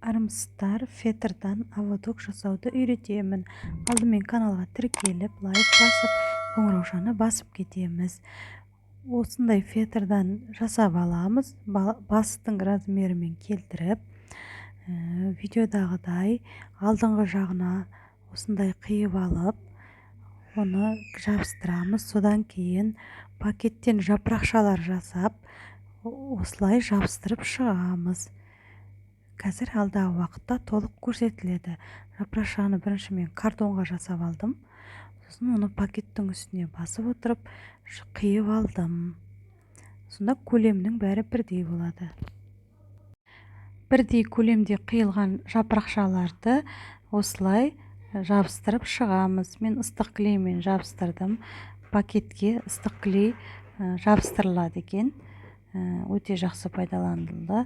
армысыздар. Фетрдан аводок жасауды үйретемін. Алдымен каналға тіркеліп, лайк басып, қоңыраушаны басып кетеміз. Осындай фетрдан жасап аламыз. Бастың размерімен келтіріп, видеодағыдай алдыңғы жағына осындай қиып алып, оны жабыстырамыз. Содан кейін пакеттен жапырақшалар жасап, осылай жабыстырып шығамыз. Қазір алдағы уақытта толық көрсетіледі. Жапырақшаны бірінші мен картонға жасап алдым. Сосын оны пакеттің үстіне басып отырып, қиып алдым. Сонда көлемнің бәрі бірдей болады. Бірдей көлемде қиылған жапырақшаларды осылай жабыстырып шығамыз. Мен ыстық клеймен жабыстырдым. Пакетке ыстық клей жабыстырылады екен. Өте жақсы пайдаланылды.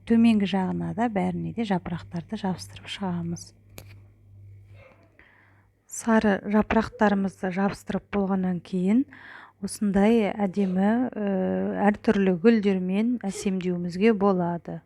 Төменгі жағына да бәріне де жапырақтарды жабыстырып шығамыз. Сары жапырақтарымызды жабыстырып болғаннан кейін осындай әдемі әртүрлі гүлдермен әсемдеуімізге болады.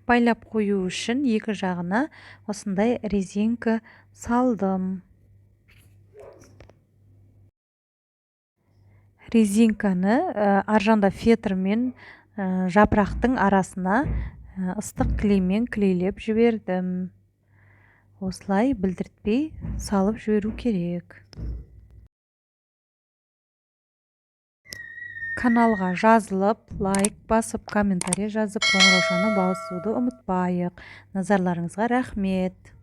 Байлап қою үшін екі жағына осындай резинка салдым. Резинканы аржанда фетр мен жапырақтың арасына ыстық клеймен клейлеп жібердім. Осылай білдіртпей салып жіберу керек. каналға жазылып, лайк басып, комментарий жазып, қоңыраушаны басуды ұмытпайық. Назарларыңызға рахмет.